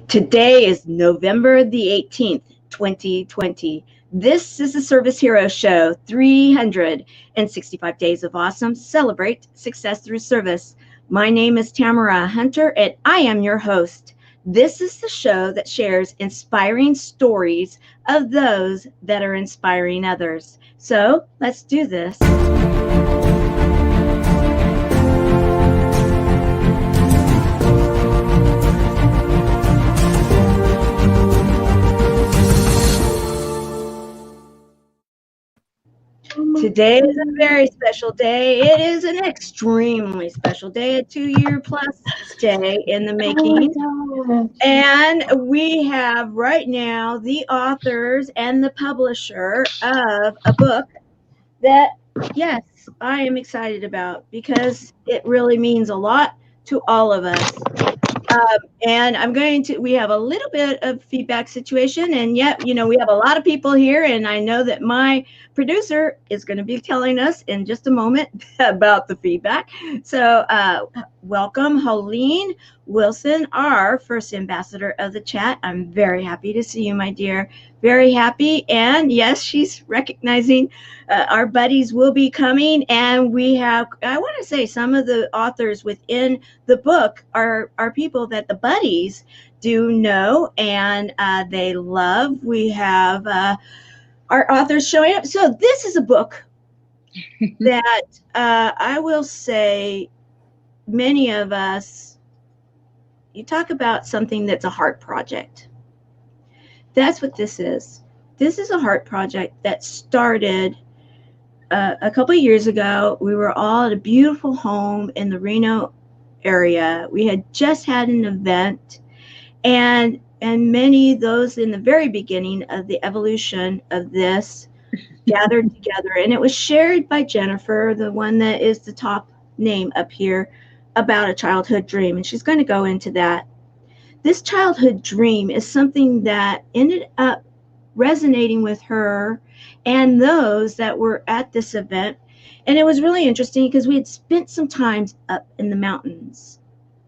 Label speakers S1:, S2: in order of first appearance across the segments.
S1: Today is November the 18th, 2020. This is the Service Hero Show, 365 Days of Awesome. Celebrate success through service. My name is Tamara Hunter, and I am your host. This is the show that shares inspiring stories of those that are inspiring others. So let's do this. Today is a very special day. It is an extremely special day, a 2-year plus day in the making. And we have right now the authors and the publisher of a book that, yes, I am excited about because it really means a lot to all of us. And we have a little bit of feedback situation, and yet, we have a lot of people here, and I know that my producer is going to be telling us in just a moment about the feedback. So welcome, Helene Wilson, our first ambassador of the chat. I'm very happy to see you, my dear. Very happy. And yes, she's recognizing our buddies will be coming, and we have, I want to say, some of the authors within the book are people that the buddies do know and they love. We have our authors showing up. So this is a book that I will say many of us, you talk about something that's a heart project. That's what this is. This is a heart project that started a couple of years ago. We were all at a beautiful home in the Reno area. We had just had an event, and many of those in the very beginning of the evolution of this gathered together, and it was shared by Jennifer, the one that is the top name up here, about a childhood dream, and she's going to go into that. This childhood dream is something that ended up resonating with her and those that were at this event. And it was really interesting because we had spent some time up in the mountains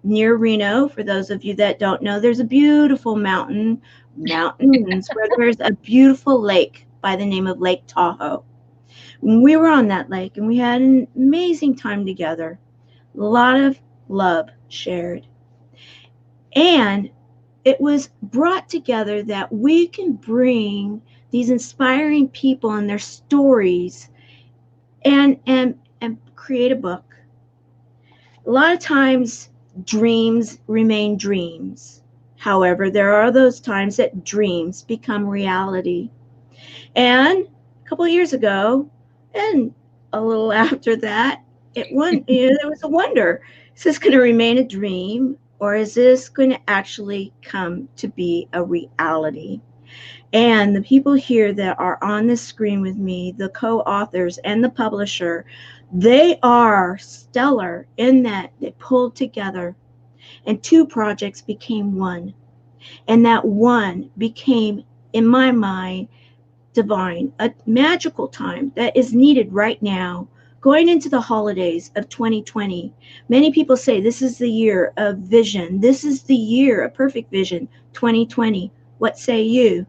S1: near Reno. For those of you that don't know, there's a beautiful mountains where there's a beautiful lake by the name of Lake Tahoe. We were on that lake and we had an amazing time together. A lot of love shared. And it was brought together that we can bring these inspiring people and their stories and create a book. A lot of times dreams remain dreams. However, there are those times that dreams become reality. And a couple of years ago, and a little after that, there was a wonder. Is this going to remain a dream, or is this going to actually come to be a reality? And the people here that are on the screen with me, the co-authors and the publisher, they are stellar in that they pulled together and two projects became one. And that one became, in my mind, divine, a magical time that is needed right now. Going into the holidays of 2020, many people say this is the year of vision. This is the year of perfect vision, 2020. What say you?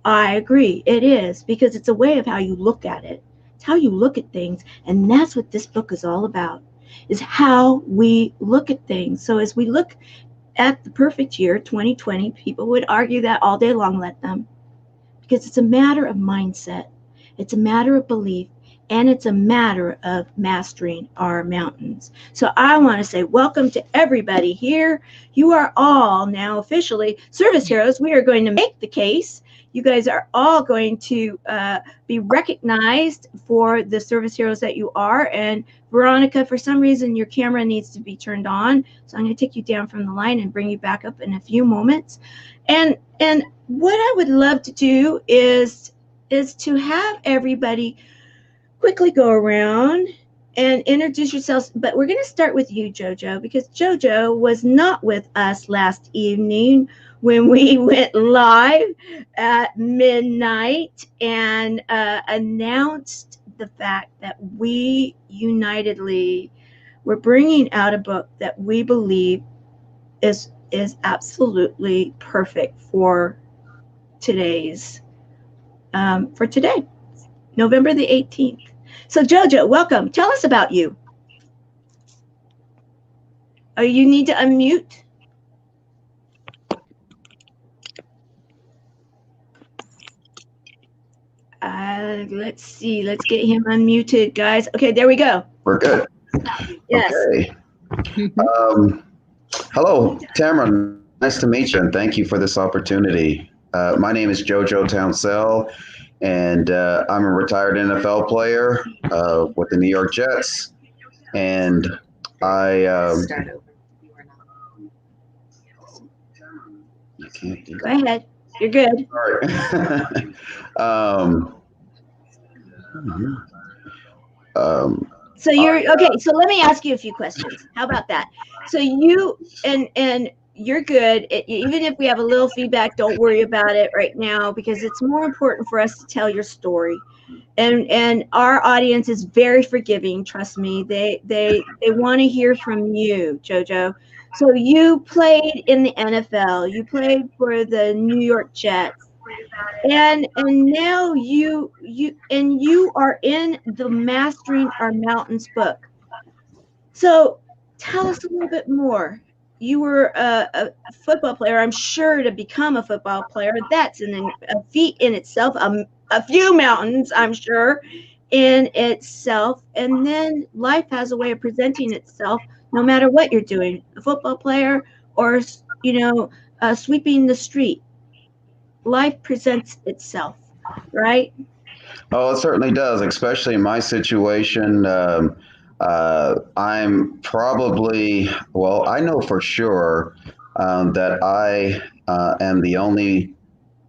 S1: I agree. It is, because it's a way of how you look at it. It's how you look at things. And that's what this book is all about, is how we look at things. So as we look at the perfect year, 2020, people would argue that all day long, let them. Because it's a matter of mindset. It's a matter of belief. And it's a matter of mastering our mountains. So I want to say welcome to everybody here. You are all now officially service heroes. We are going to make the case. You guys are all going to be recognized for the service heroes that you are. And Veronica, for some reason, your camera needs to be turned on. So I'm going to take you down from the line and bring you back up in a few moments. And what I would love to do is to have everybody quickly go around and introduce yourselves. But we're going to start with you, JoJo, because JoJo was not with us last evening when we went live at midnight and announced the fact that we unitedly were bringing out a book that we believe is is absolutely perfect for today's for today, November the 18th. So Jojo, welcome. Tell us about you. Oh, you need to unmute. Let's see. Let's get him unmuted, guys. Okay, there we go.
S2: We're good.
S1: Yes.
S2: Okay. Hello, Tamara. Nice to meet you, and thank you for this opportunity. My name is Jojo Townsell, and I'm a retired NFL player with the New York Jets. And I you can't do
S1: Go ahead. You're good. So you're okay. So let me ask you a few questions. How about that? So you and you're good. Even if we have a little feedback, don't worry about it right now because it's more important for us to tell your story. And our audience is very forgiving. Trust me. They want to hear from you, Jojo. So you played in the NFL. You played for the New York Jets. And now you are in the Mastering Our Mountains book. So tell us a little bit more. You were a football player. I'm sure to become a football player, that's a feat in itself. A few mountains, I'm sure, in itself. And then life has a way of presenting itself, no matter what you're doing, a football player or sweeping the street. Life presents itself, right?
S2: Oh, it certainly does, especially in my situation. I'm probably, well, I know for sure that I am the only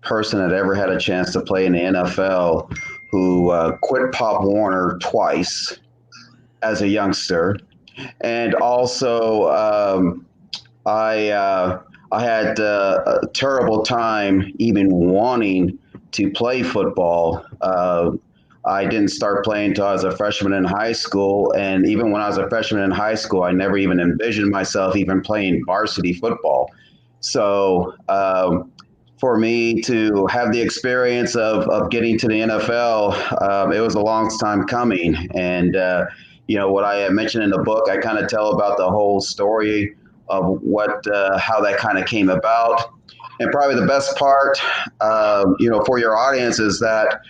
S2: person that ever had a chance to play in the NFL who quit Pop Warner twice as a youngster. And also, I had a terrible time even wanting to play football. I didn't start playing until I was a freshman in high school, and even when I was a freshman in high school, I never even envisioned myself even playing varsity football. So for me to have the experience of getting to the NFL, it was a long time coming. And what I mentioned in the book, I kind of tell about the whole story of how that kind of came about. And probably the best part, for your audience is that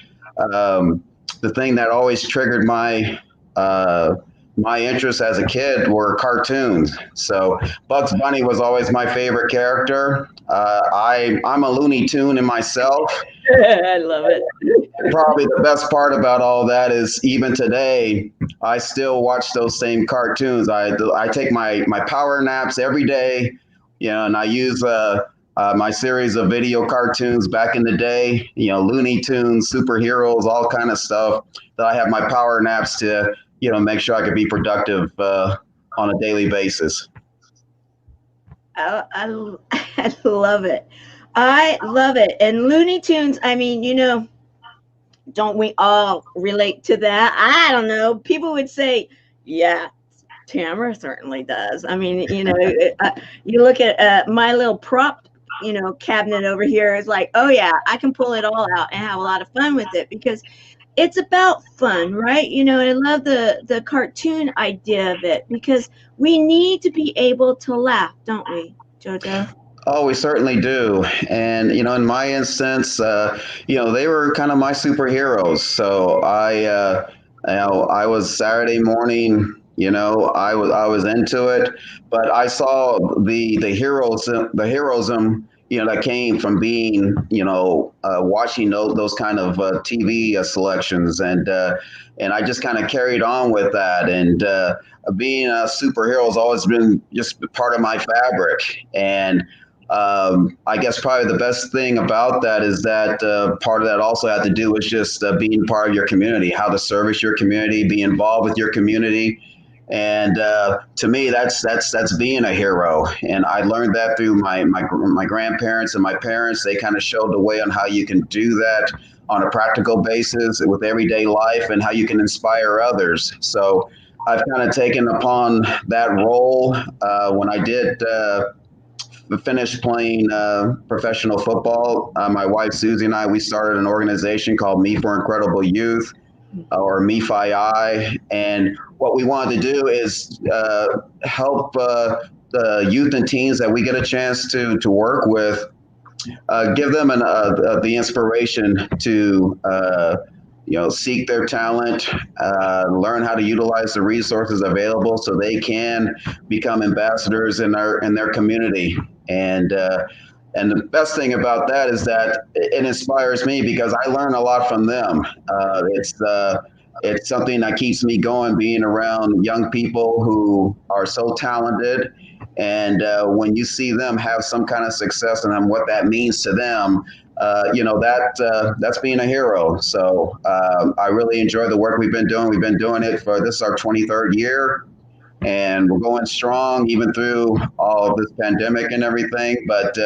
S2: the thing that always triggered my interest as a kid were cartoons. So Bugs Bunny was always my favorite character. I'm a Looney Tune in myself.
S1: I love it.
S2: Probably the best part about all that is even today, I still watch those same cartoons. I take my power naps every day, and I use my series of video cartoons back in the day, Looney Tunes, superheroes, all kind of stuff that I have my power naps to, make sure I could be productive on a daily basis.
S1: I love it. I love it. And Looney Tunes, I mean, don't we all relate to that? I don't know. People would say, yeah, Tamara certainly does. I mean, you look at my little prop, cabinet over here is like, oh yeah, I can pull it all out and have a lot of fun with it because it's about fun, right? I love the cartoon idea of it because we need to be able to laugh, don't we, Jojo?
S2: Oh, we certainly do. And, in my instance, they were kind of my superheroes. So I was Saturday morning, I was into it, but I saw the heroism, that came from being, watching those kind of TV selections. And I just kind of carried on with that. And being a superhero has always been just part of my fabric. And I guess probably the best thing about that is that part of that also had to do with just being part of your community, how to service your community, be involved with your community. And to me, that's being a hero. And I learned that through my grandparents and my parents. They kind of showed the way on how you can do that on a practical basis with everyday life and how you can inspire others. So I've kind of taken upon that role when I did finished playing professional football, my wife Susie and I, we started an organization called Me for Incredible Youth, or MeFi. And what we wanted to do is help the youth and teens that we get a chance to work with, give them the inspiration to seek their talent, learn how to utilize the resources available so they can become ambassadors in their community. And the best thing about that is that it inspires me because I learn a lot from them. It's something that keeps me going, being around young people who are so talented. And when you see them have some kind of success and what that means to them, that's being a hero. So I really enjoy the work we've been doing. We've been doing it for this is our 23rd year, and we're going strong even through all of this pandemic and everything. But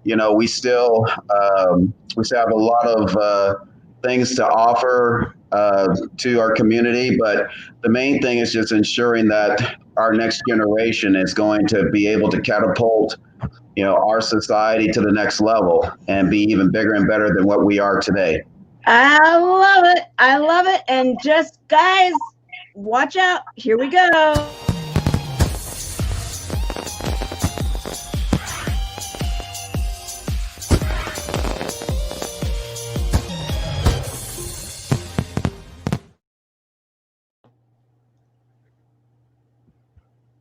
S2: we still have a lot of things to offer to our community. But the main thing is just ensuring that our next generation is going to be able to catapult our society to the next level and be even bigger and better than what we are today.
S1: I love it. I love it. And just guys, watch out. Here we go.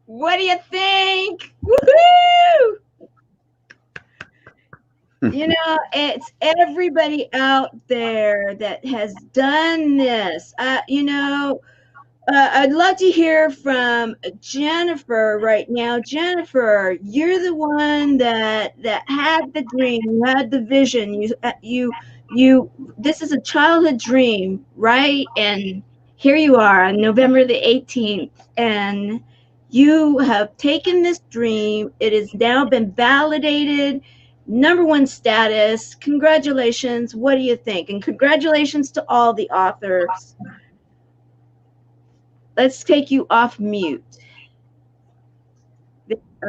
S1: What do you think? Woohoo! It's everybody out there that has done this. I'd love to hear from Jennifer right now. Jennifer, you're the one that had the dream, you had the vision. You. This is a childhood dream, right? And here you are on November the 18th, and you have taken this dream. It has now been validated. #1 status. Congratulations. What do you think? And congratulations to all the authors. Let's take you off mute.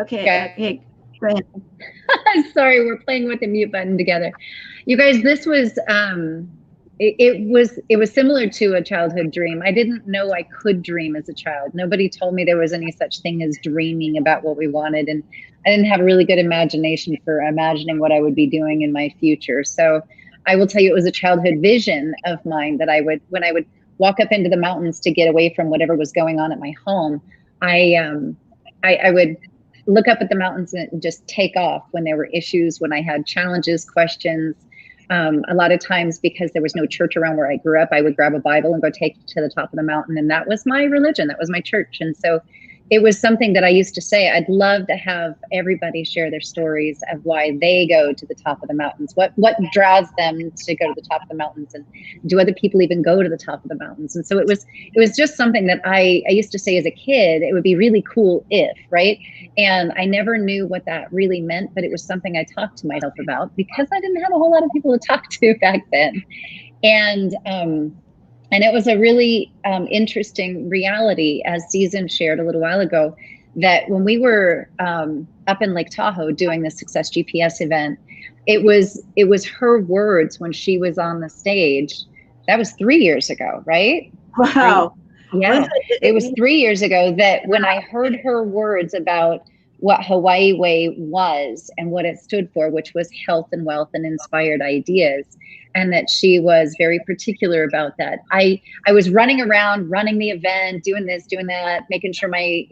S1: Okay. Go ahead.
S3: Sorry, we're playing with the mute button together. You guys, this was it was similar to a childhood dream. I didn't know I could dream as a child. Nobody told me there was any such thing as dreaming about what we wanted, and I didn't have a really good imagination for imagining what I would be doing in my future. So I will tell you, it was a childhood vision of mine that when I would walk up into the mountains to get away from whatever was going on at my home, I would look up at the mountains and just take off when there were issues, when I had challenges, questions. A lot of times, because there was no church around where I grew up, I would grab a Bible and go take it to the top of the mountain. And that was my religion. That was my church. And so it was something that I used to say, I'd love to have everybody share their stories of why they go to the top of the mountains. What draws them to go to the top of the mountains, and do other people even go to the top of the mountains? And so it was just something that I used to say as a kid, it would be really cool if, right? And I never knew what that really meant, but it was something I talked to myself about because I didn't have a whole lot of people to talk to back then. And it was a really interesting reality, as Susan shared a little while ago, that when we were up in Lake Tahoe doing the Success GPS event, it was her words when she was on the stage. That was 3 years ago, right?
S1: Wow.
S3: Yeah, it was 3 years ago that when I heard her words about what Hawaii Way was and what it stood for, which was health and wealth and inspired ideas, and that she was very particular about that. I was running around, running the event, doing this, doing that, making sure my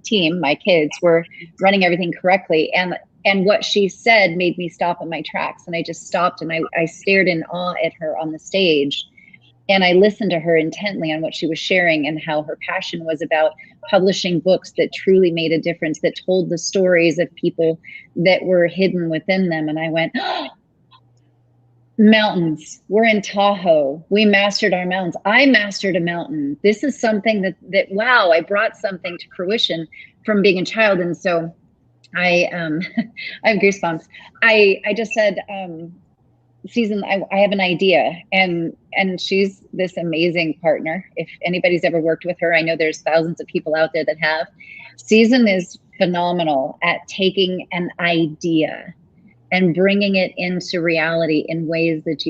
S3: team, my kids, were running everything correctly. And what she said made me stop in my tracks. And I just stopped and I stared in awe at her on the stage. And I listened to her intently on what she was sharing and how her passion was about publishing books that truly made a difference, that told the stories of people that were hidden within them. And I went, oh, mountains. We're in Tahoe. We mastered our mountains. I mastered a mountain. This is something that wow, I brought something to fruition from being a child. And so I have goosebumps. I just said, Susan, I have an idea, and she's this amazing partner. If anybody's ever worked with her, I know there's thousands of people out there that have. Susan is phenomenal at taking an idea and bringing it into reality in ways that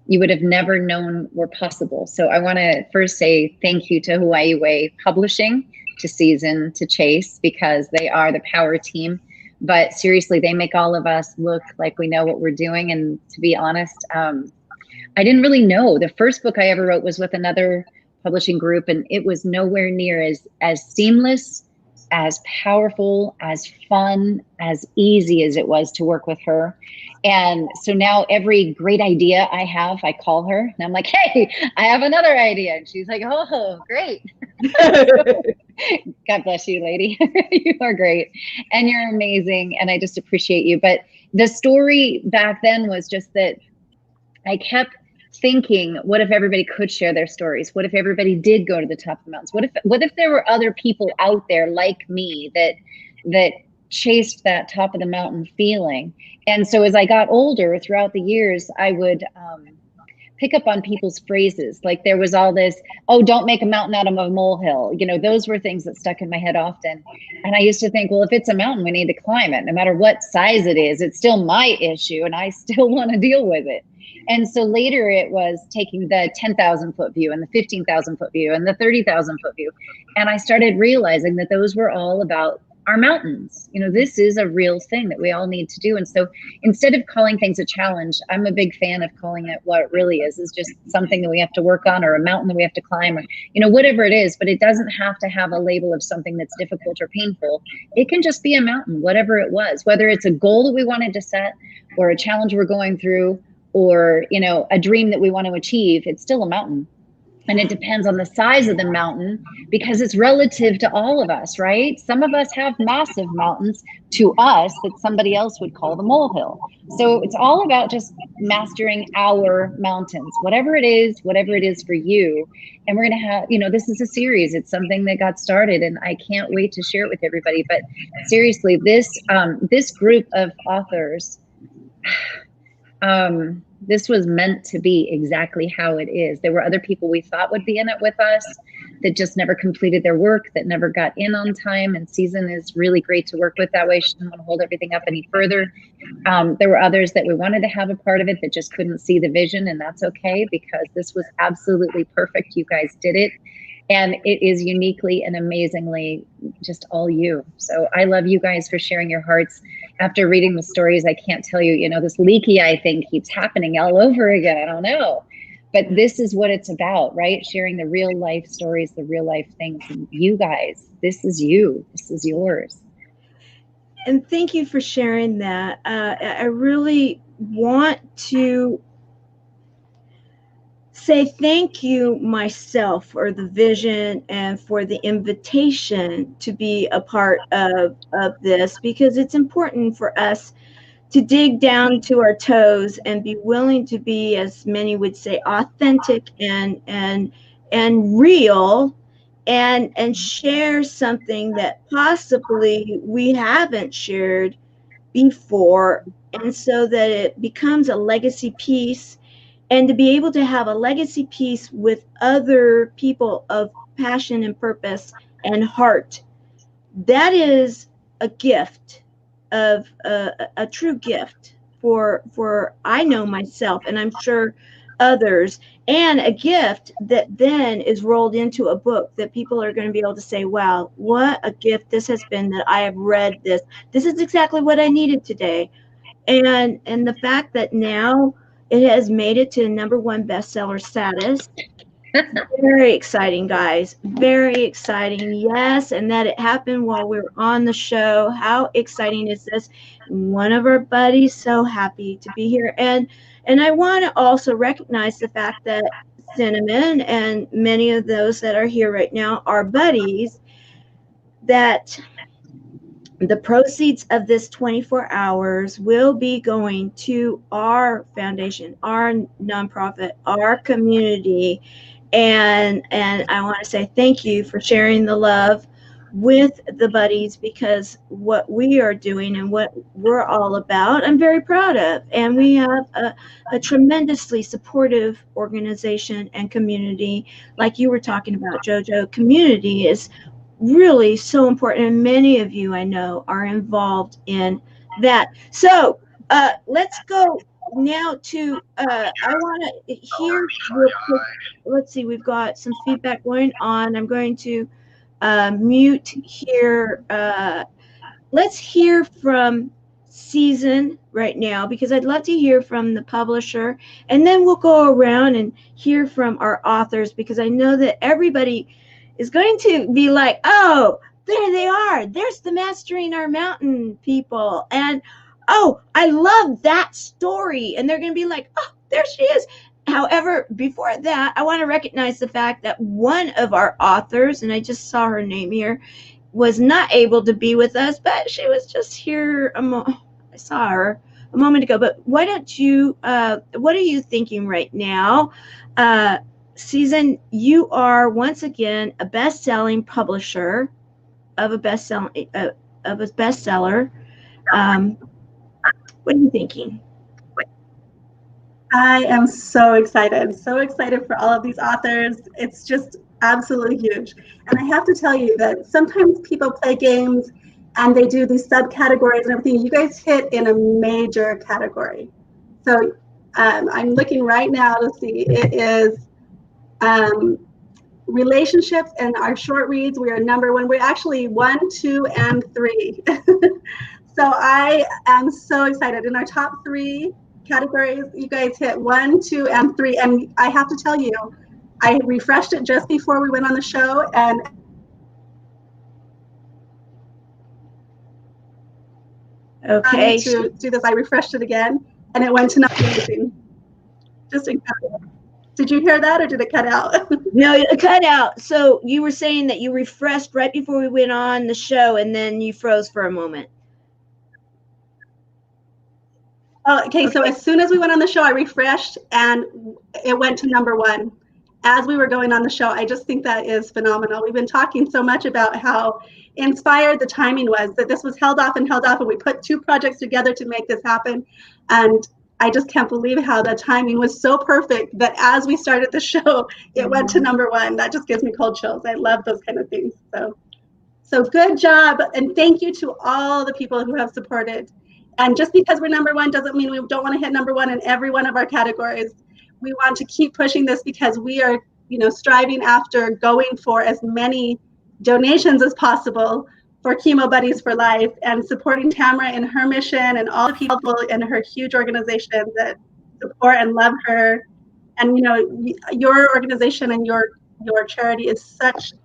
S3: you would have never known were possible. So I want to first say thank you to Hawaii Way Publishing, to Season, to Chase, because they are the power team. But seriously, they make all of us look like we know what we're doing. And to be honest, I didn't really know. The first book I ever wrote was with another publishing group, and it was nowhere near as seamless, as powerful, as fun, as easy as it was to work with her. And so now every great idea I have, I call her and I'm like, hey, I have another idea. And she's like, oh, great. God bless you, lady. You are great. And you're amazing. And I just appreciate you. But the story back then was just that I kept thinking, what if everybody could share their stories? What if everybody did go to the top of the mountains? What if there were other people out there like me that chased that top of the mountain feeling? And so as I got older throughout the years, I would pick up on people's phrases. Like there was all this, oh, don't make a mountain out of a molehill. You know, those were things that stuck in my head often. And I used to think, well, if it's a mountain, we need to climb it. No matter what size it is, it's still my issue and I still want to deal with it. And so later it was taking the 10,000 foot view and the 15,000 foot view and the 30,000 foot view. And I started realizing that those were all about our mountains. You know, this is a real thing that we all need to do. And so instead of calling things a challenge, I'm a big fan of calling it what it really is just something that we have to work on, or a mountain that we have to climb, or, you know, whatever it is. But it doesn't have to have a label of something that's difficult or painful. It can just be a mountain, whatever it was, whether it's a goal that we wanted to set or a challenge we're going through, or, you know, a dream that we want to achieve. It's still a mountain. And it depends on the size of the mountain because it's relative to all of us, right? Some of us have massive mountains to us that somebody else would call the molehill. So it's all about just mastering our mountains, whatever it is for you. And we're going to have, you know, this is a series. It's something that got started and I can't wait to share it with everybody. But seriously, this group of authors, this was meant to be exactly how it is. There were other people we thought would be in it with us that just never completed their work, that never got in on time. And Season is really great to work with that way. She didn't want to hold everything up any further. There were others that we wanted to have a part of it that just couldn't see the vision, and that's okay because this was absolutely perfect. You guys did it. And it is uniquely and amazingly just all you. So I love you guys for sharing your hearts. After reading the stories, I can't tell you, you know, this leaky eye thing keeps happening all over again. I don't know. But this is what it's about, right? Sharing the real life stories, the real life things. And you guys, this is you. This is yours.
S1: And thank you for sharing that. I really want to say thank you myself for the vision and for the invitation to be a part of this, because it's important for us to dig down to our toes and be willing to be, as many would say, authentic and real, and share something that possibly we haven't shared before, and so that it becomes a legacy piece. And to be able to have a legacy piece with other people of passion and purpose and heart, that is a gift, of a true gift for I know myself, and I'm sure others, and a gift that then is rolled into a book that people are going to be able to say, wow, what a gift this has been, that I have read this. This is exactly what I needed today. And the fact that now it has made it to #1 bestseller status. Very exciting, guys. Very exciting. Yes, and that it happened while we were on the show. How exciting is this? One of our buddies, so happy to be here. And I want to also recognize the fact that Cinnamon and many of those that are here right now are buddies, that the proceeds of this 24 hours will be going to our foundation, our nonprofit, our community. And I want to say thank you for sharing the love with the buddies, because what we are doing and what we're all about, I'm very proud of. And we have a tremendously supportive organization and community. Like you were talking about, JoJo, community is really so important, and many of you I know are involved in that. So let's go now to I want to hear real quick. Let's see, we've got some feedback going on. I'm going to mute here. Let's hear from Season right now, because I'd love to hear from the publisher, and then we'll go around and hear from our authors, because I know that everybody is going to be like, oh, there they are. There's the Mastering Our Mountain people. And, oh, I love that story. And they're going to be like, oh, there she is. However, before that, I want to recognize the fact that one of our authors, and I just saw her name here, was not able to be with us, but she was just here. I saw her a moment ago. But why don't you, what are you thinking right now? Season, you are once again a best-selling publisher of a bestseller. What are you thinking?
S4: I am so excited for all of these authors. It's just absolutely huge. And I have to tell you that sometimes people play games and they do these subcategories and everything. You guys hit in a major category. So I'm looking right now to see. It is relationships and our short reads. We are number one. We're actually 1, 2, and 3. So I am so excited. In our top 3 categories, you guys hit 1, 2, and 3. And I have to tell you, I refreshed it just before we went on the show, and
S1: okay,
S4: to do this, I refreshed it again, and it went to nothing. Just incredible. Did you hear that, or did it cut out?
S1: No, it cut out. So you were saying that you refreshed right before we went on the show, and then you froze for a moment.
S4: Oh, okay, so as soon as we went on the show, I refreshed, and it went to number 1. As we were going on the show, I just think that is phenomenal. We've been talking so much about how inspired the timing was, that this was held off, and we put 2 projects together to make this happen. And I just can't believe how the timing was so perfect that as we started the show, it went to number 1. That just gives me cold chills. I love those kind of things. So good job. And thank you to all the people who have supported. And just because we're number 1 doesn't mean we don't want to hit number 1 in every one of our categories. We want to keep pushing this because we are, striving after going for as many donations as possible for Chemo Buddies for Life, and supporting Tamara in her mission, and all the people in her huge organization that support and love her. And your organization and your charity is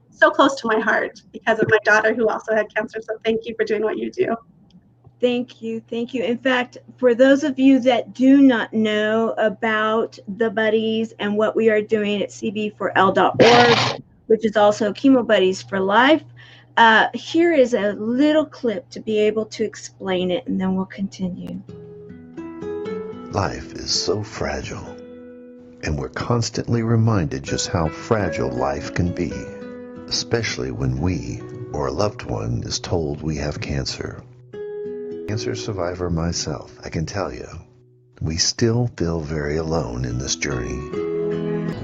S4: so close to my heart because of my daughter who also had cancer. So thank you for doing what you do.
S1: Thank you. Thank you. In fact, for those of you that do not know about the Buddies and what we are doing at cb4l.org, which is also Chemo Buddies for Life, here is a little clip to be able to explain it, and then we'll continue.
S5: Life is so fragile, and we're constantly reminded just how fragile life can be, especially when we or a loved one is told we have cancer. Cancer survivor myself, I can tell you, we still feel very alone in this journey.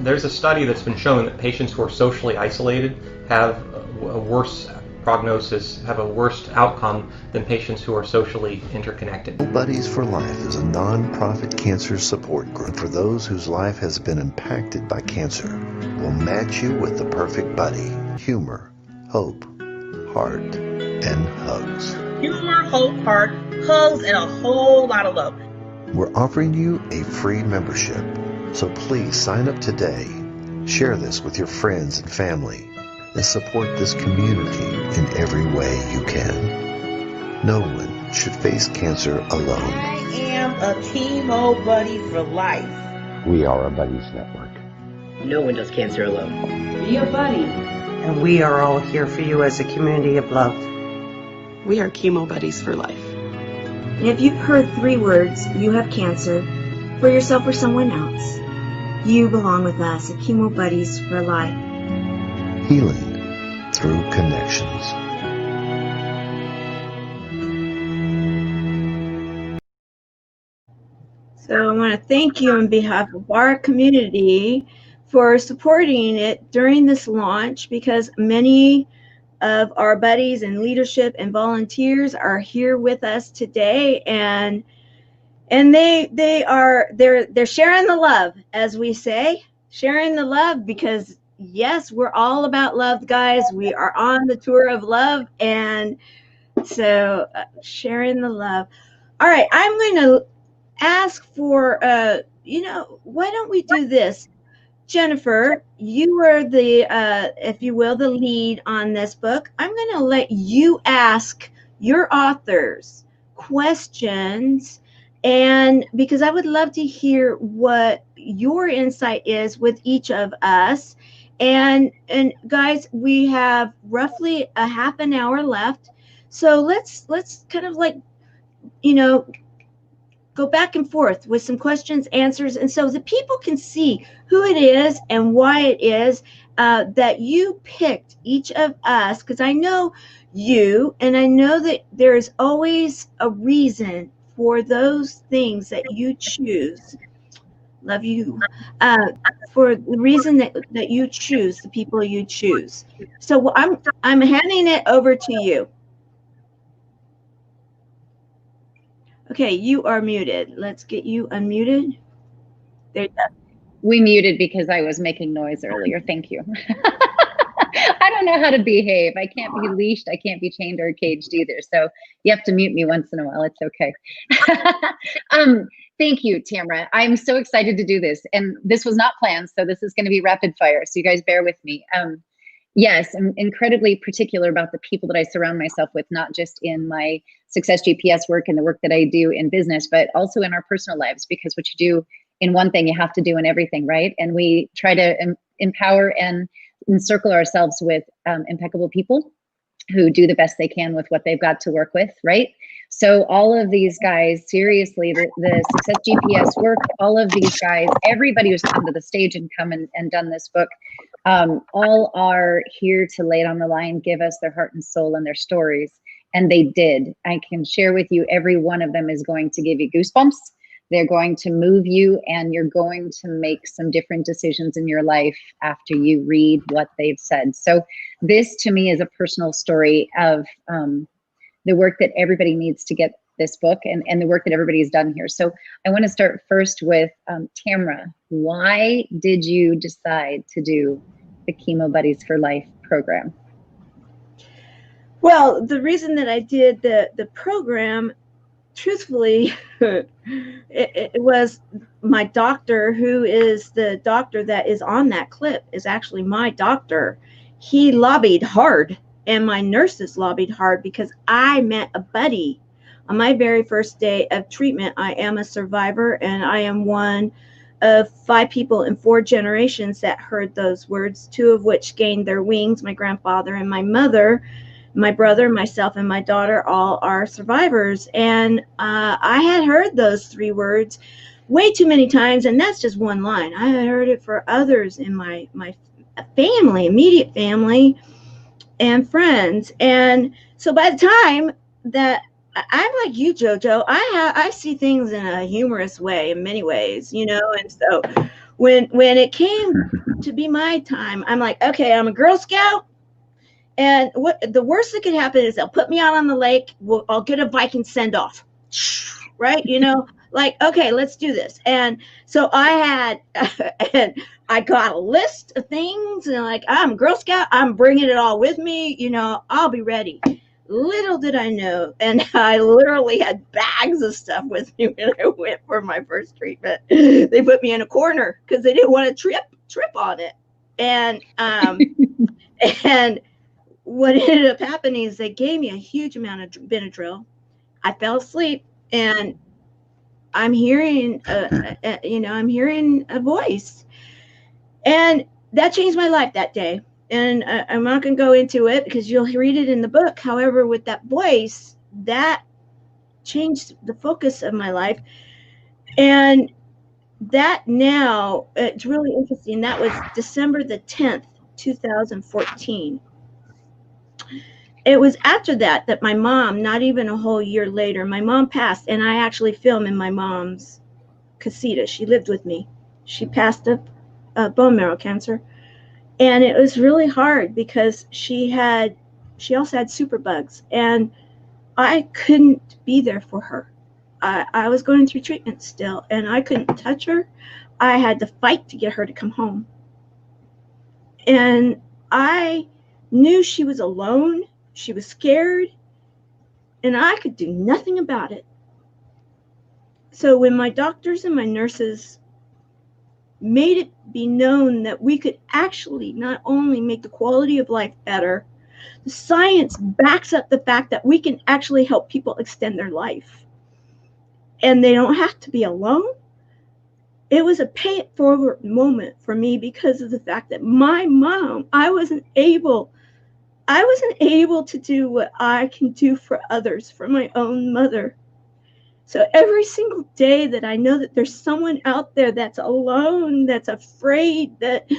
S6: There's a study that's been shown that patients who are socially isolated have a worse prognosis, have a worse outcome than patients who are socially interconnected.
S5: Buddies for Life is a non-profit cancer support group for those whose life has been impacted by cancer. We'll match you with the perfect buddy. Humor, hope, heart, and hugs.
S7: Humor, hope, heart, hugs, and a whole lot of love.
S5: We're offering you a free membership, so please sign up today. Share this with your friends and family, and support this community in every way you can. No one should face cancer alone.
S7: I am a Chemo Buddy for Life.
S8: We are a Buddies Network.
S9: No one does cancer alone.
S10: Be a buddy.
S11: And we are all here for you as a community of love.
S12: We are Chemo Buddies for Life.
S1: And if you've heard 3 words, you have cancer, for yourself or someone else, you belong with us at Chemo Buddies for Life.
S5: Healing through connections.
S1: So I want to thank you on behalf of our community for supporting it during this launch, because many of our buddies and leadership and volunteers are here with us today, and they're sharing the love, as we say, sharing the love, because yes, we're all about love, guys. We are on the tour of love, and so sharing the love. All right, I'm going to ask for why don't we do this? Jennifer, you are the, if you will, the lead on this book. I'm going to let you ask your authors questions, and because I would love to hear what your insight is with each of us. And guys, we have roughly a half an hour left, so let's kind of like, go back and forth with some questions, answers, and so the people can see who it is and why it is that you picked each of us, because I know you, and I know that there's always a reason for those things that you choose. Love you. For the reason that you choose, the people you choose. So I'm handing it over to you. Okay, you are muted. Let's get you unmuted. There you go.
S3: We muted because I was making noise earlier. Thank you. I don't know how to behave. I can't be leashed. I can't be chained or caged either. So you have to mute me once in a while. It's okay. Thank you, Tamara. I'm so excited to do this. And this was not planned, so this is going to be rapid fire. So you guys bear with me. Yes, I'm incredibly particular about the people that I surround myself with, not just in my Success GPS work and the work that I do in business, but also in our personal lives, because what you do in one thing, you have to do in everything, right? And we try to empower and encircle ourselves with impeccable people who do the best they can with what they've got to work with, right? So all of these guys, seriously, the Success GPS work, all of these guys, everybody who's come to the stage and come and done this book, all are here to lay it on the line, give us their heart and soul and their stories. And they did. I can share with you, every one of them is going to give you goosebumps. They're going to move you, and you're going to make some different decisions in your life after you read what they've said. So this, to me, is a personal story of the work that everybody needs to get this book, and the work that everybody's done here. So I want to start first with Tamara. Why did you decide to do the Chemo Buddies for Life program?
S1: Well, the reason that I did the program, truthfully, it was my doctor, who is the doctor that is on that clip, is actually my doctor. He lobbied hard, and my nurses lobbied hard, because I met a buddy on my very first day of treatment. I am a survivor, and I am one of 5 people in 4 generations that heard those words, 2 of which gained their wings, my grandfather and my mother. My brother, myself, and my daughter all are survivors. And I had heard those 3 words way too many times, and that's just one line. I had heard it for others in my family, immediate family, and friends. And so by the time that I'm like you, JoJo, I see things in a humorous way in many ways, and so when it came to be my time, I'm like, okay, I'm a Girl Scout. And what the worst that could happen is they'll put me out on the lake. I'll get a Viking send off, right? Like, okay, let's do this. And so I had, and I got a list of things, and like, I'm a Girl Scout. I'm bringing it all with me. I'll be ready. Little did I know, and I literally had bags of stuff with me when I went for my first treatment. They put me in a corner because they didn't want to trip on it, and and what ended up happening is they gave me a huge amount of Benadryl. I fell asleep, and I'm hearing, I'm hearing a voice, and that changed my life that day. And I'm not going to go into it because you'll read it in the book. However, with that voice, that changed the focus of my life. And that now, it's really interesting. That was December the 10th, 2014. It was after that my mom, not even a whole year later, my mom passed, and I actually filmed in my mom's casita. She lived with me. She passed of bone marrow cancer. And it was really hard because she had she also had superbugs, and I couldn't be there for her. I was going through treatment still, and I couldn't touch her. I had to fight to get her to come home. And I knew she was alone. She was scared, and I could do nothing about it. So when my doctors and my nurses made it be known that we could actually not only make the quality of life better, the science backs up the fact that we can actually help people extend their life. And they don't have to be alone. It was a pay it forward moment for me because of the fact that my mom, I wasn't able to do what I can do for others, for my own mother. So every single day that I know that there's someone out there that's alone, that's afraid, that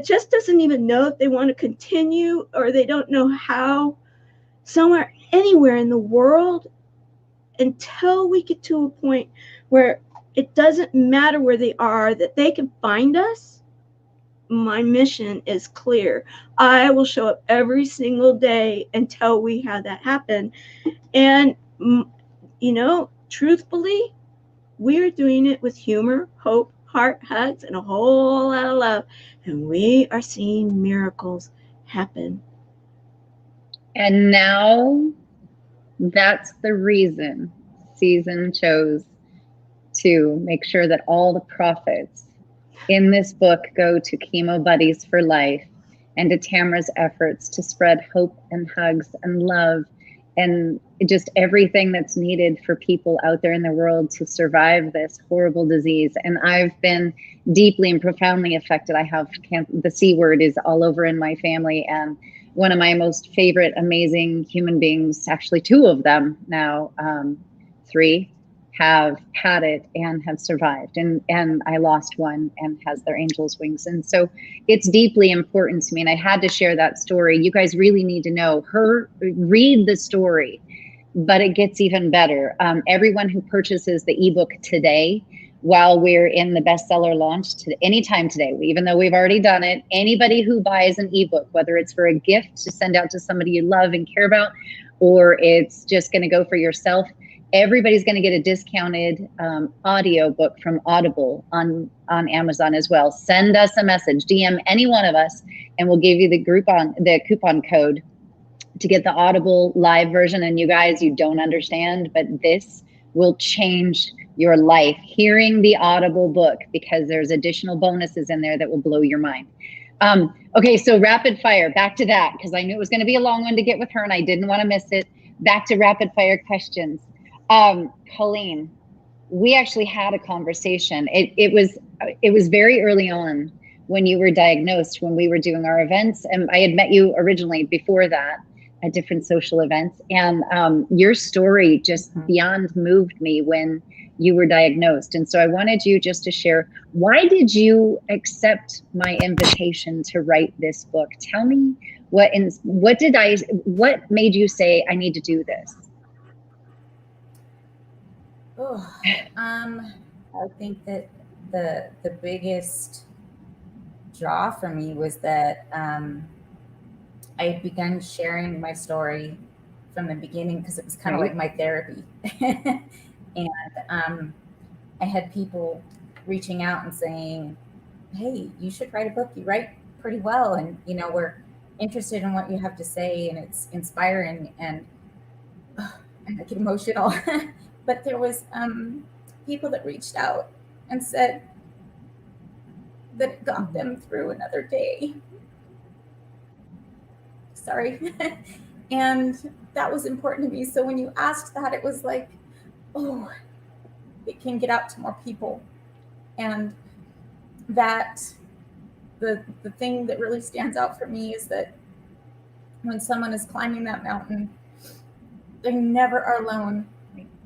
S1: just doesn't even know if they want to continue or they don't know how, somewhere, anywhere in the world, until we get to a point where it doesn't matter where they are, that they can find us, my mission is clear. I will show up every single day until we have that happen. And, truthfully, we're doing it with humor, hope, heart, hugs, and a whole lot of love. And we are seeing miracles happen.
S3: And now that's the reason Season chose to make sure that all the profits in this book go to Chemo Buddies for Life and to Tamara's efforts to spread hope and hugs and love and just everything that's needed for people out there in the world to survive this horrible disease. And I've been deeply and profoundly affected. I have the C word is all over in my family, and one of my most favorite, amazing human beings, actually two of them now, three, have had it and have survived. And I lost one and has their angel's wings. And so it's deeply important to me. And I had to share that story. You guys really need to know her, read the story, but it gets even better. Everyone who purchases the ebook today, while we're in the bestseller launch anytime today, even though we've already done it, anybody who buys an ebook, whether it's for a gift to send out to somebody you love and care about, or it's just going to go for yourself, everybody's going to get a discounted audio book from Audible on Amazon as well. Send us a message, DM any one of us, and we'll give you the coupon code to get the Audible live version. And you guys, you don't understand, but this will change your life, hearing the Audible book, because there's additional bonuses in there that will blow your mind. Okay, so rapid fire, back to that, because I knew it was going to be a long one to get with her and I didn't want to miss it. Back to rapid fire questions. Helene, we actually had a conversation. It was very early on when you were diagnosed, when we were doing our events, and I had met you originally before that at different social events. And your story just beyond moved me when you were diagnosed. And so I wanted you just to share, why did you accept my invitation to write this book? Tell me what made you say, I need to do this?
S8: Oh, I think that the biggest draw for me was that I had begun sharing my story from the beginning because it was kind of like my therapy. And I had people reaching out and saying, hey, you should write a book. You write pretty well. And, we're interested in what you have to say, and it's inspiring. And I get emotional. But there was people that reached out and said that it got them through another day. Sorry. And that was important to me. So when you asked that, it was like, oh, it can get out to more people. And that the thing that really stands out for me is that when someone is climbing that mountain, they never are alone,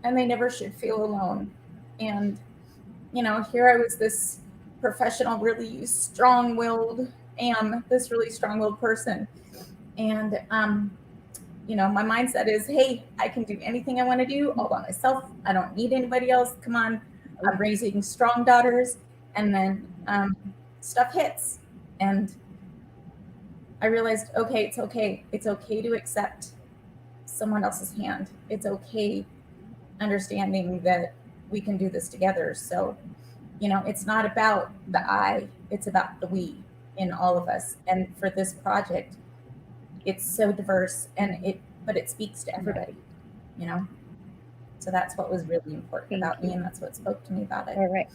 S8: and they never should feel alone. And, here I was, this professional, really strong-willed person. And, my mindset is, hey, I can do anything I want to do all by myself. I don't need anybody else. Come on. I'm raising strong daughters. And then stuff hits. And I realized, okay, it's okay. It's okay to accept someone else's hand. It's okay understanding that we can do this together. So, it's not about the I, it's about the we in all of us. And for this project, it's so diverse but it speaks to everybody, So that's what was really important about me, and that's what spoke to me about it.
S3: All right.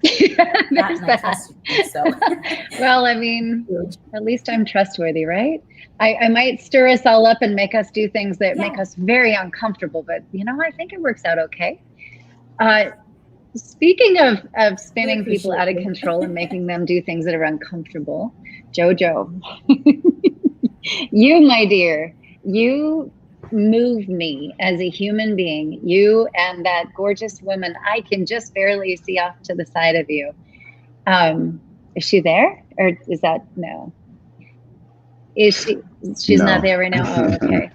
S8: There's that. So.
S3: Well, I mean, at least I'm trustworthy, right? I might stir us all up and make us do things that make us very uncomfortable, but I think it works out okay. Speaking of spinning people out of control and making them do things that are uncomfortable, Jojo, you, my dear, you move me as a human being. You and that gorgeous woman, I can just barely see off to the side of you. Is she there, or is that no? Is she's
S2: No.
S3: Not there right now? Oh, okay.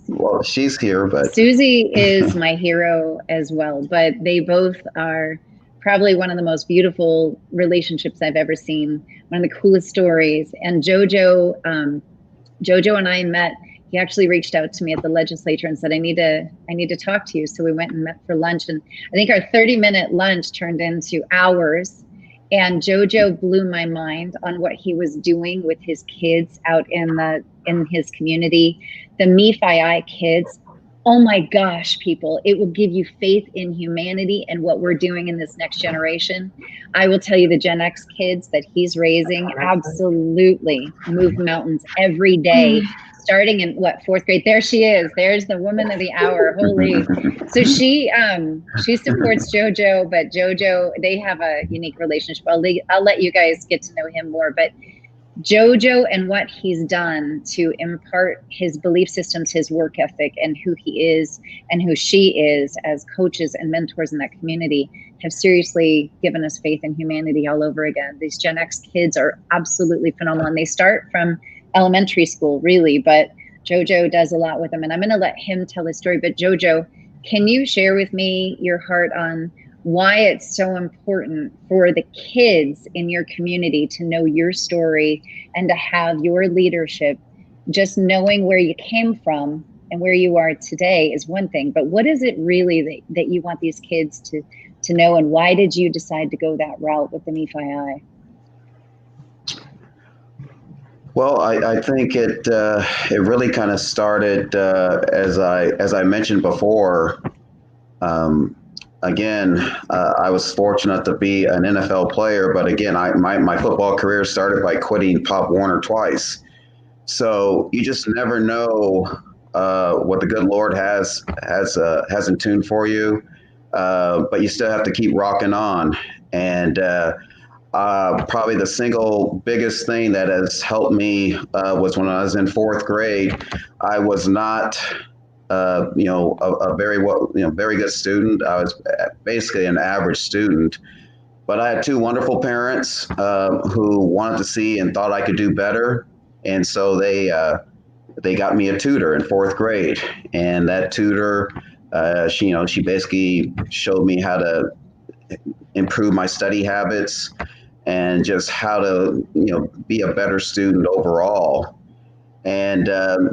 S2: Well, she's here, but
S3: Susie is my hero as well, but they both are probably one of the most beautiful relationships I've ever seen. One of the coolest stories. And Jojo and I met. He actually reached out to me at the legislature and said, I need to talk to you. So we went and met for lunch, and I think our 30-minute lunch turned into hours. And Jojo blew my mind on what he was doing with his kids out in his community, the MeFi kids. Oh my gosh, people, it will give you faith in humanity and what we're doing in this next generation. I will tell you, the Gen X kids that he's raising absolutely move mountains every day, starting in fourth grade. There she is. There's the woman of the hour. Holy. So she supports Jojo, but Jojo, they have a unique relationship. I'll let you guys get to know him more, but Jojo and what he's done to impart his belief systems, his work ethic, and who he is and who she is as coaches and mentors in that community have seriously given us faith in humanity all over again. These Gen X kids are absolutely phenomenal, and they start from elementary school, really, but Jojo does a lot with them, and I'm going to let him tell his story. But Jojo, can you share with me your heart on why it's so important for the kids in your community to know your story and to have your leadership? Just knowing where you came from and where you are today is one thing, but what is it really that you want these kids to know, and why did you decide to go that route with the MeFi?
S2: Well, I think it really kind of started as I mentioned before. Again, I was fortunate to be an NFL player, but again, my football career started by quitting Pop Warner twice. So you just never know what the good Lord has in tune for you, but you still have to keep rocking on. And probably the single biggest thing that has helped me was when I was in fourth grade. I was not a very good student. I was basically an average student, but I had two wonderful parents who wanted to see and thought I could do better, and so they got me a tutor in fourth grade, and that tutor, she basically showed me how to improve my study habits and just how to be a better student overall. And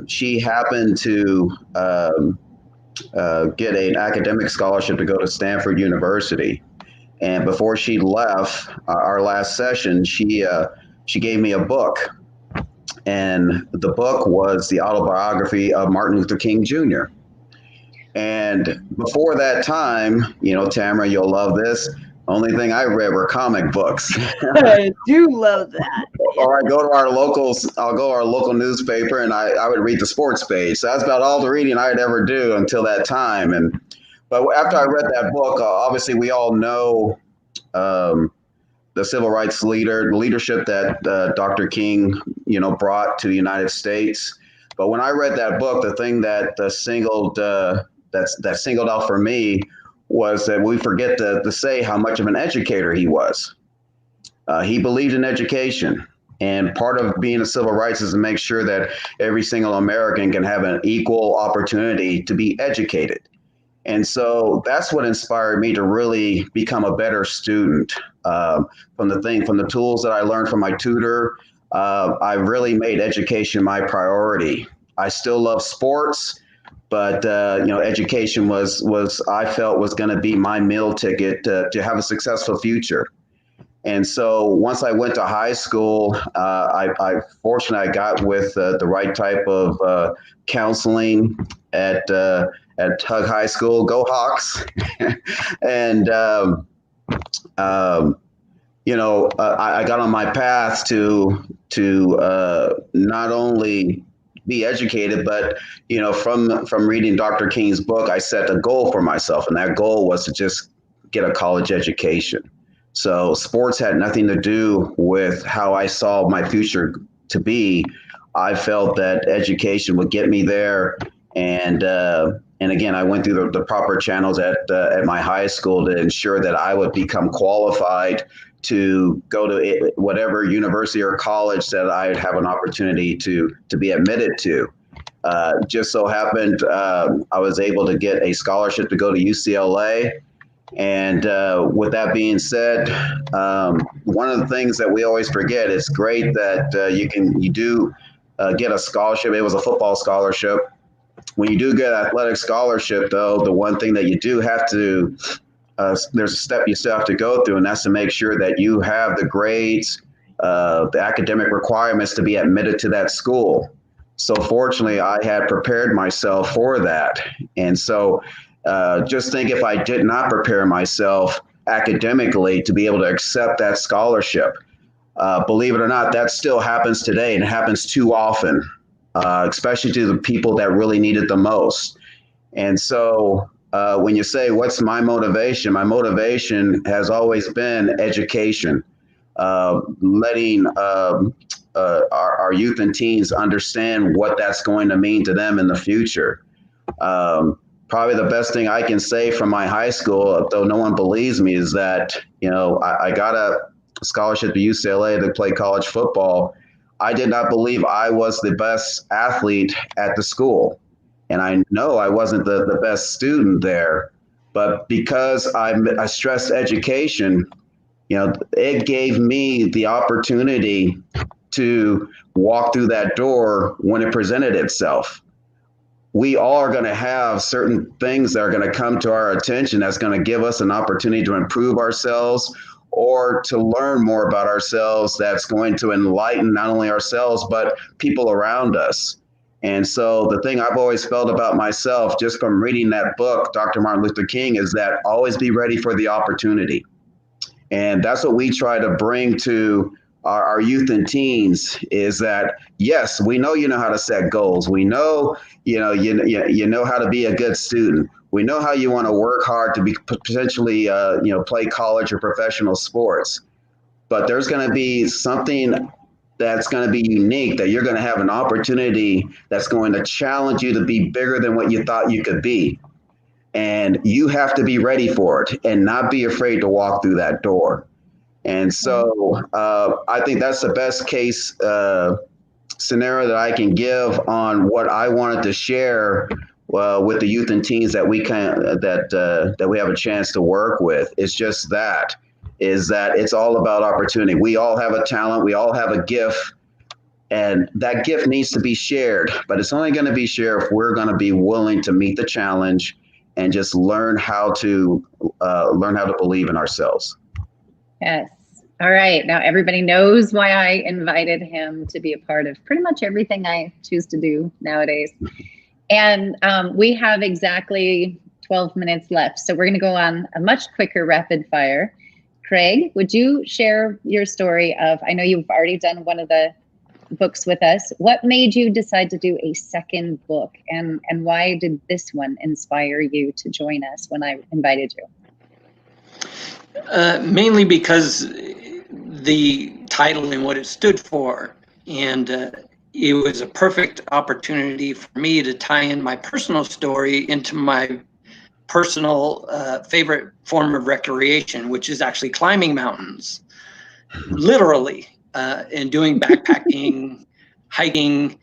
S2: she happened to get an academic scholarship to go to Stanford University. And before she left our last session, she gave me a book. And the book was the Autobiography of Martin Luther King Jr. And before that time, Tamara, you'll love this. Only thing I read were comic books.
S1: I do love that.
S2: Or I'll go to our local newspaper and I would read the sports page. So that's about all the reading I'd ever do until that time. But after I read that book, obviously we all know the civil rights leadership that Dr. King, brought to the United States. But when I read that book, the thing that singled out for me was that we forget to say how much of an educator he was. He believed in education. And part of being a civil rights is to make sure that every single American can have an equal opportunity to be educated. And so that's what inspired me to really become a better student. From the tools that I learned from my tutor, I really made education my priority. I still love sports, but education was I felt was going to be my meal ticket to have a successful future. And so once I went to high school, I fortunately I got with the right type of counseling at Tug High School. Go Hawks! And I got on my path to not only be educated, but from reading Dr. King's book, I set a goal for myself, and that goal was to just get a college education. So sports had nothing to do with how I saw my future to be. I felt that education would get me there, and again, I went through the proper channels at my high school to ensure that I would become qualified to go to whatever university or college that I'd have an opportunity to be admitted to. Just so happened I was able to get a scholarship to go to UCLA. And with that being said, one of the things that we always forget, it's great that you do get a scholarship. It was a football scholarship. When you do get an athletic scholarship, though, the one thing that you do have to there's a step you still have to go through, and that's to make sure that you have the grades, the academic requirements to be admitted to that school. So fortunately, I had prepared myself for that. And so just think if I did not prepare myself academically to be able to accept that scholarship, believe it or not, that still happens today, and it happens too often, especially to the people that really need it the most. And so when you say, what's my motivation has always been education, letting our youth and teens understand what that's going to mean to them in the future. Probably the best thing I can say from my high school, though no one believes me, is that, I got a scholarship to UCLA to play college football. I did not believe I was the best athlete at the school. And I know I wasn't the best student there, but because I stressed education, it gave me the opportunity to walk through that door when it presented itself. We all are going to have certain things that are going to come to our attention that's going to give us an opportunity to improve ourselves or to learn more about ourselves, that's going to enlighten not only ourselves, but people around us. And so the thing I've always felt about myself, just from reading that book, Dr. Martin Luther King, is that always be ready for the opportunity. And that's what we try to bring to our youth and teens, is that, yes, we know you know how to set goals. We know, you know how to be a good student. We know how you want to work hard to be potentially, play college or professional sports. But there's going to be something that's going to be unique, that you're going to have an opportunity that's going to challenge you to be bigger than what you thought you could be. And you have to be ready for it and not be afraid to walk through that door. And so I think that's the best case scenario that I can give on what I wanted to share with the youth and teens that we that we have a chance to work with. It's just that it's all about opportunity. We all have a talent. We all have a gift. And that gift needs to be shared. But it's only going to be shared if we're going to be willing to meet the challenge and just learn how to believe in ourselves.
S3: Yes. All right. Now everybody knows why I invited him to be a part of pretty much everything I choose to do nowadays. And we have exactly 12 minutes left. So we're going to go on a much quicker rapid fire. Craig, would you share your story of, I know you've already done one of the books with us. What made you decide to do a second book, and why did this one inspire you to join us when I invited you?
S10: Mainly because the title and what it stood for, and it was a perfect opportunity for me to tie in my personal story into my personal favorite form of recreation, which is actually climbing mountains, literally, and doing backpacking, hiking,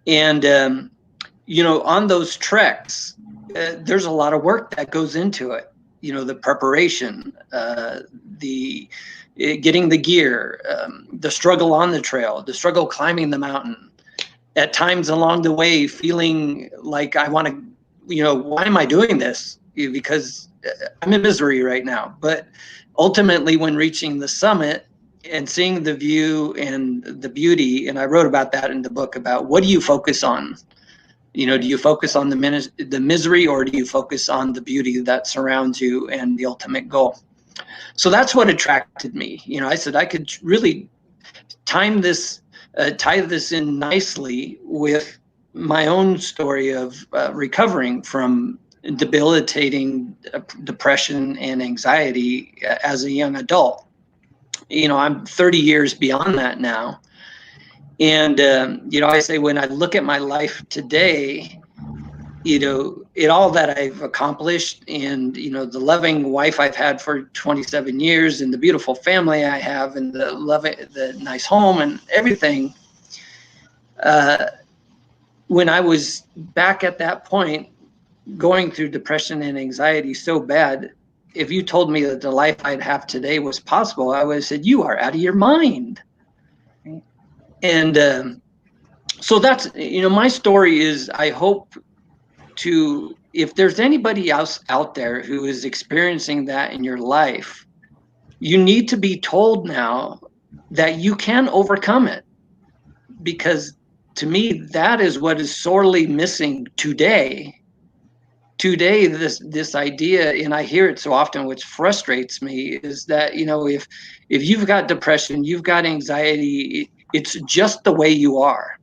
S10: and on those treks, there's a lot of work that goes into it. the preparation, the getting the gear, the struggle on the trail, the struggle climbing the mountain. At times along the way, feeling like I want to, why am I doing this? Because I'm in misery right now. But ultimately, when reaching the summit and seeing the view and the beauty, and I wrote about that in the book, about what do you focus on? Do you focus on the misery, or do you focus on the beauty that surrounds you and the ultimate goal? So that's what attracted me. I said I could really tie this in nicely with my own story of recovering from debilitating depression and anxiety as a young adult. I'm 30 years beyond that now. And, I say, when I look at my life today, all that I've accomplished, and, the loving wife I've had for 27 years, and the beautiful family I have, and the nice home and everything. When I was back at that point, going through depression and anxiety so bad, if you told me that the life I'd have today was possible, I would have said, you are out of your mind. Right. And so that's, my story is, I hope if there's anybody else out there who is experiencing that in your life, you need to be told now that you can overcome it. Because to me, that is what is sorely missing today. Today, this idea, and I hear it so often, which frustrates me, is that, if you've got depression, you've got anxiety, it's just the way you are.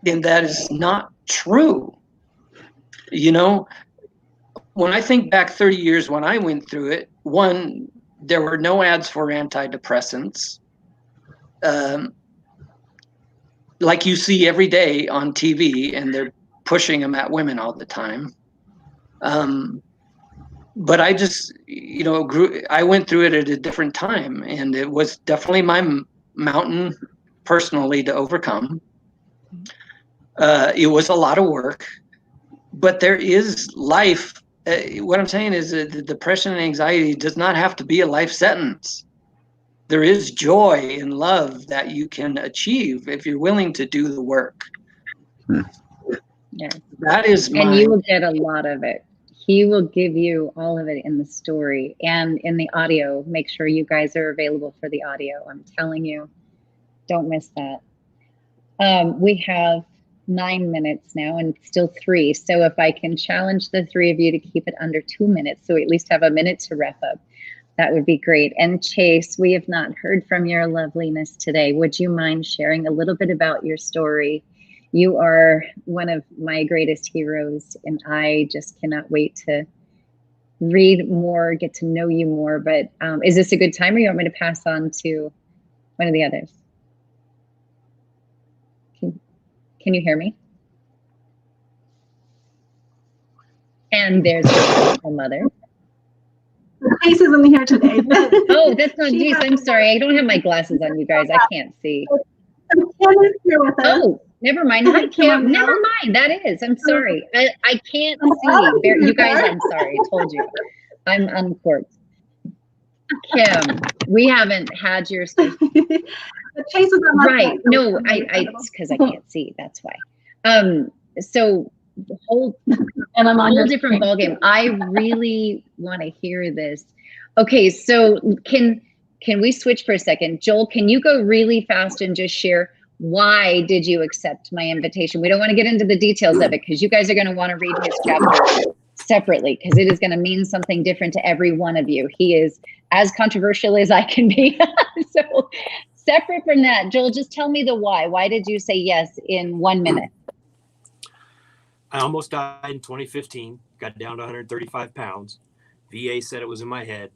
S10: And that is not true. When I think back 30 years when I went through it, one, there were no ads for antidepressants. Like you see every day on TV, and they're pushing them at women all the time. But I just, I went through it at a different time, and it was definitely my mountain personally to overcome. It was a lot of work, but there is life. What I'm saying is that the depression and anxiety does not have to be a life sentence. There is joy and love that you can achieve if you're willing to do the work.
S3: Yeah.
S10: That is
S3: and you will get a lot of it. He will give you all of it in the story and in the audio. Make sure you guys are available for the audio. I'm telling you, don't miss that. We have 9 minutes now and still 3. So if I can challenge the 3 of you to keep it under 2 minutes, so we at least have a minute to wrap up, that would be great. And Chase, we have not heard from your loveliness today. Would you mind sharing a little bit about your story? You are one of my greatest heroes, and I just cannot wait to read more, get to know you more. But is this a good time, or you want me to pass on to one of the others? Can you hear me? And there's your beautiful mother.
S4: Chase isn't here today.
S3: Oh, that's not Chase. I'm sorry. I don't have my glasses on, you guys. I can't see.
S4: Kim is here with us.
S3: Oh, never mind. Hi, Kim. Never mind. That is. I'm sorry. I can't see. You guys, I'm sorry. I told you. I'm uncorked. Kim, we haven't had your stuff.
S4: Chase is on
S3: right. No, it's because I can't see. That's why. So the whole different ballgame. I really want to hear this. Okay, so can we switch for a second? Joel, can you go really fast and just share why did you accept my invitation? We don't want to get into the details of it because you guys are going to want to read his chapter separately because it is going to mean something different to every one of you. He is as controversial as I can be. So separate from that, Joel, just tell me the why. Why did you say yes in 1 minute?
S13: I almost died in 2015, got down to 135 pounds. VA said it was in my head.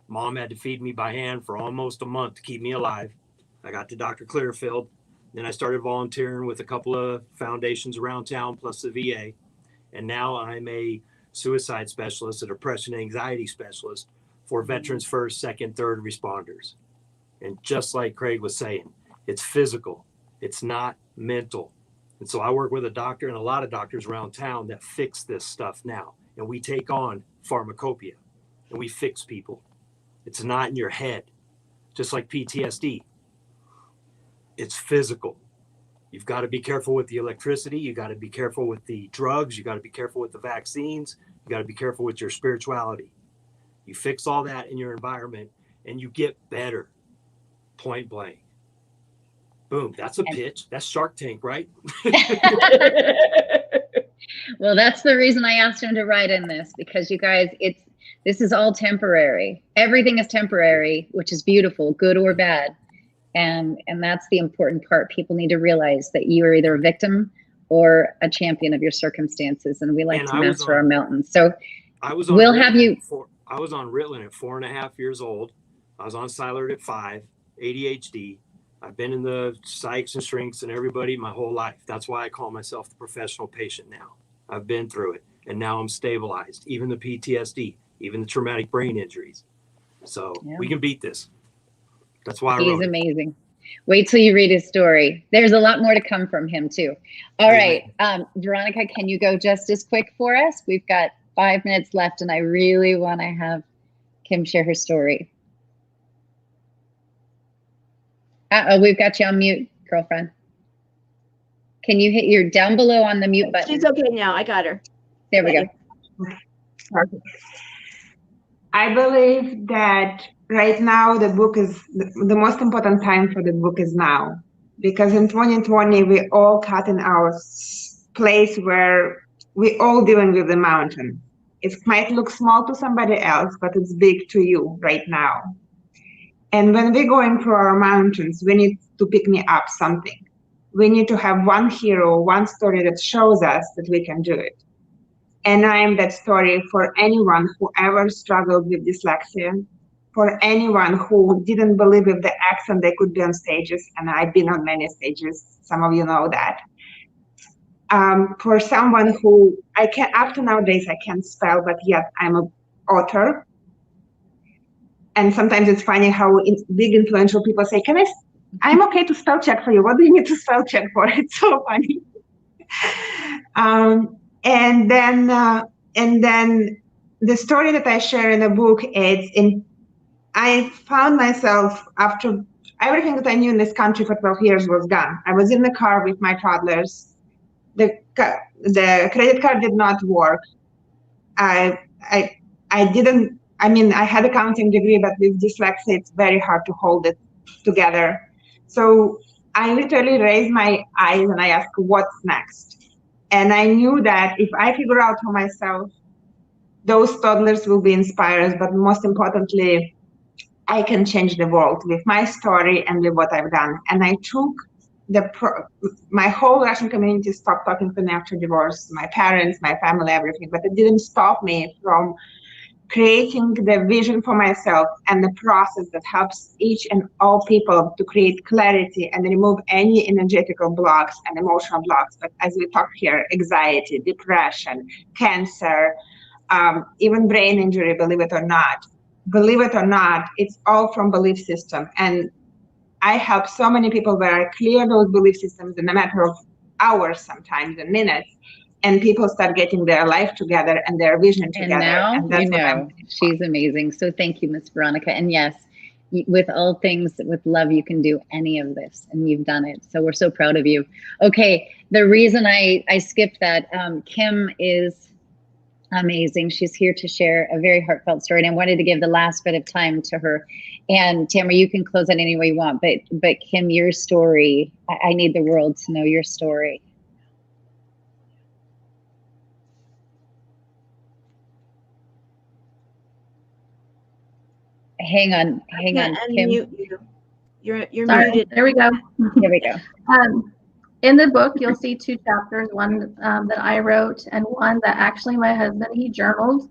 S13: Mom had to feed me by hand for almost a month to keep me alive. I got to Dr. Clearfield. Then I started volunteering with a couple of foundations around town, plus the VA. And now I'm a suicide specialist, a depression and anxiety specialist for Veterans First, Second, Third responders. And just like Craig was saying, it's physical. It's not mental. And so I work with a doctor and a lot of doctors around town that fix this stuff now. And we take on pharmacopoeia. and we fix people. It's not in your head. Just like PTSD. It's physical. You've got to be careful with the electricity. You got to be careful with the drugs. You got to be careful with the vaccines. You got to be careful with your spirituality. You fix all that in your environment and you get better. Point blank. Boom. That's a pitch. That's Shark Tank, right?
S3: Well, that's the reason I asked him to write in this, because you guys, this is all temporary. Everything is temporary, which is beautiful, good or bad. And that's the important part. People need to realize that you are either a victim or a champion of your circumstances. And we like to master our mountains. So we'll have you.
S13: I was on Ritalin at 4.5 years old. I was on Silert at 5, ADHD. I've been in the psychs and shrinks and everybody my whole life. That's why I call myself the professional patient now. I've been through it and now I'm stabilized, even the PTSD, even the traumatic brain injuries. So we can beat this. That's why I wrote it.
S3: He's amazing. Wait till you read his story. There's a lot more to come from him too. All right. Veronica, can you go just as quick for us? We've got 5 minutes left and I really want to have Kim share her story. We've got you on mute, girlfriend. Can you hit your down below on the mute button?
S1: She's okay now. I got her.
S3: There we go.
S14: I believe that right now the book is the most important time for the book is now, because in 2020 we all caught in our place where we all dealing with the mountain. It might look small to somebody else, but it's big to you right now. And when we're going through our mountains, we need to pick me up something. We need to have one hero, one story that shows us that we can do it. And I am that story for anyone who ever struggled with dyslexia, for anyone who didn't believe with the accent they could be on stages, and I've been on many stages, some of you know that. For someone who up to nowadays I can't spell, but yet I'm an author. And sometimes it's funny how big influential people say, I'm okay to spell check for you. What do you need to spell check for? It's so funny. And then the story that I share in the book I found myself after everything that I knew in this country for 12 years was gone. I was in the car with my toddlers. The credit card did not work. I had a counting degree, but with dyslexia, it's very hard to hold it together. So I literally raised my eyes and I asked, what's next? And I knew that if I figure out for myself, those toddlers will be inspired, but most importantly, I can change the world with my story and with what I've done. And I took my whole Russian community stopped talking to me after divorce, my parents, my family, everything, but it didn't stop me from creating the vision for myself and the process that helps each and all people to create clarity and remove any energetical blocks and emotional blocks. But as we talk here, anxiety, depression, cancer, even brain injury, believe it or not, it's all from belief system. And I help so many people where I clear those belief systems in a matter of hours, sometimes in minutes. And people start getting their life together and their vision together.
S3: And now you know she's amazing. So thank you, Miss Veronica. And yes, with all things, with love, you can do any of this, and you've done it. So we're so proud of you. Okay, the reason I skipped that, Kim is amazing. She's here to share a very heartfelt story, and I wanted to give the last bit of time to her. And Tamara, you can close that any way you want. But Kim, your story, I need the world to know your story. Hang on, Kim.
S1: You're
S15: Sorry,
S1: muted.
S15: there we go.
S3: There we go.
S15: In the book, you'll see 2 chapters, one that I wrote and one that actually my husband, he journaled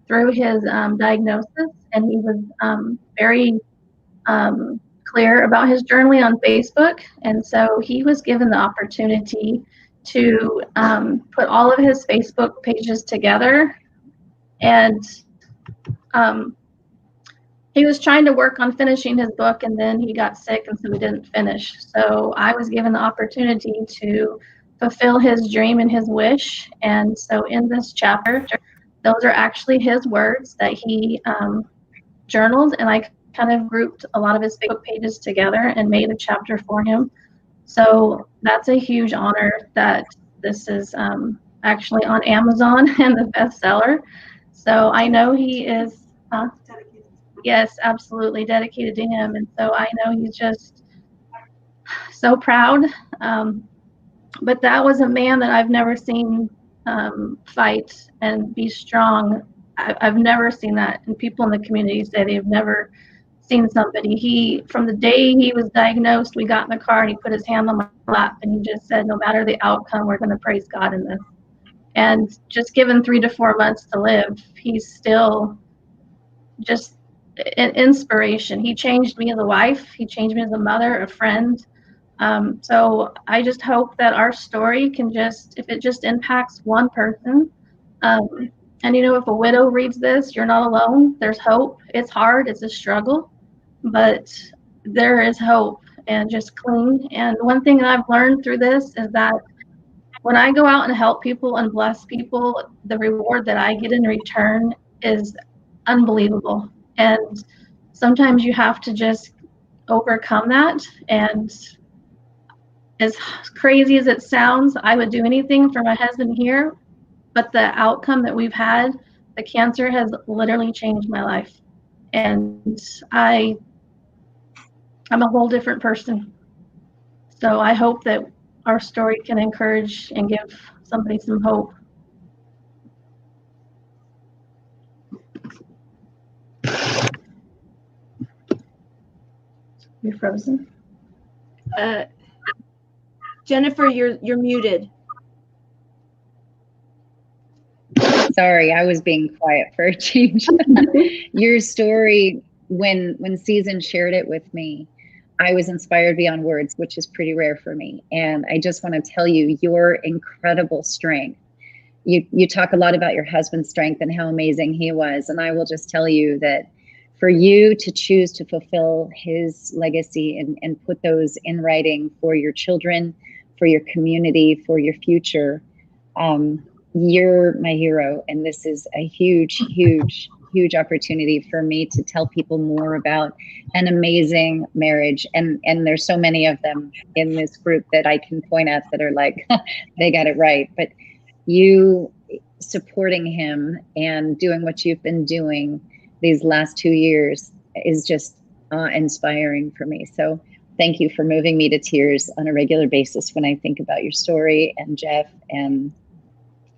S15: through his diagnosis, and he was very clear about his journaling on Facebook. And so he was given the opportunity to put all of his Facebook pages together, and he was trying to work on finishing his book, and then he got sick, and so he didn't finish. So I was given the opportunity to fulfill his dream and his wish. And so in this chapter, those are actually his words that he journaled, and I kind of grouped a lot of his Facebook pages together and made a chapter for him. So that's a huge honor that this is actually on Amazon and the bestseller. So I know he is, yes, absolutely dedicated to him. And so I know he's just so proud. But that was a man that I've never seen fight and be strong. I've never seen that. And people in the community say they've never seen somebody. From the day he was diagnosed, we got in the car and he put his hand on my lap and he just said, no matter the outcome, we're going to praise God in this. And just given 3 to 4 months to live, he's still just an inspiration. He changed me as a wife. He changed me as a mother, a friend. So I just hope that our story can if it just impacts one person. And if a widow reads this, you're not alone. There's hope. It's hard. It's a struggle, but there is hope, and just cling. And one thing that I've learned through this is that when I go out and help people and bless people, the reward that I get in return is unbelievable. And sometimes you have to just overcome that. And as crazy as it sounds, I would do anything for my husband here, but the outcome that we've had, the cancer has literally changed my life. And I'm a whole different person. So I hope that our story can encourage and give somebody some hope. You're frozen.
S1: Jennifer, you're muted.
S3: Sorry, I was being quiet for a change. Your story, when Susan shared it with me, I was inspired beyond words, which is pretty rare for me. And I just want to tell you, your incredible strength. You talk a lot about your husband's strength and how amazing he was. And I will just tell you that for you to choose to fulfill his legacy and put those in writing for your children, for your community, for your future, you're my hero. And this is a huge, huge, huge opportunity for me to tell people more about an amazing marriage. And there's so many of them in this group that I can point at that are like, they got it right. But you supporting him and doing what you've been doing these last 2 years is just inspiring for me. So thank you for moving me to tears on a regular basis when I think about your story, and Jeff, and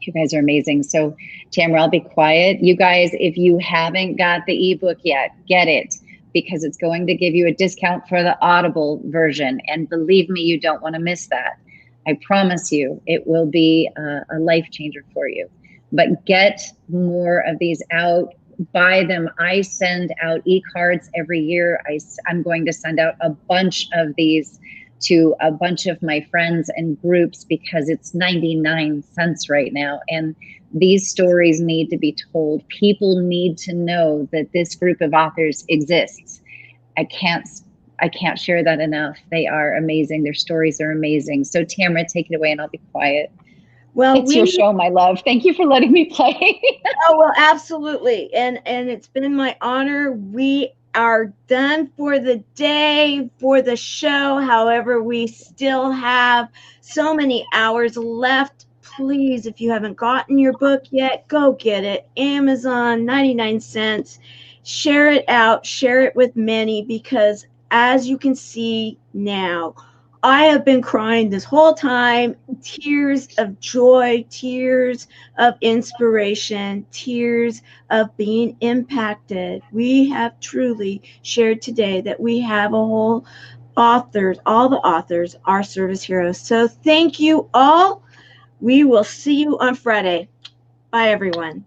S3: you guys are amazing. So Tamara, I'll be quiet. You guys, if you haven't got the ebook yet, get it, because it's going to give you a discount for the Audible version. And believe me, you don't want to miss that. I promise you, it will be a life changer for you. But get more of these out, buy them. I send out e-cards every year. I'm going to send out a bunch of these to a bunch of my friends and groups because it's 99 cents right now. And these stories need to be told. People need to know that this group of authors exists. I can't share that enough. They are amazing. Their stories are amazing. So Tamara, take it away and I'll be quiet.
S1: Well,
S3: it's your show, my love. Thank you for letting me play.
S1: Oh, well, absolutely. And it's been my honor. We are done for the day, for the show. However, we still have so many hours left. Please, if you haven't gotten your book yet, go get it. Amazon, 99 cents. Share it out. Share it with many, because as you can see now, I have been crying this whole time, tears of joy, tears of inspiration, tears of being impacted. We have truly shared today that we have a whole authors, all the authors are service heroes. So thank you all. We will see you on Friday. Bye, everyone.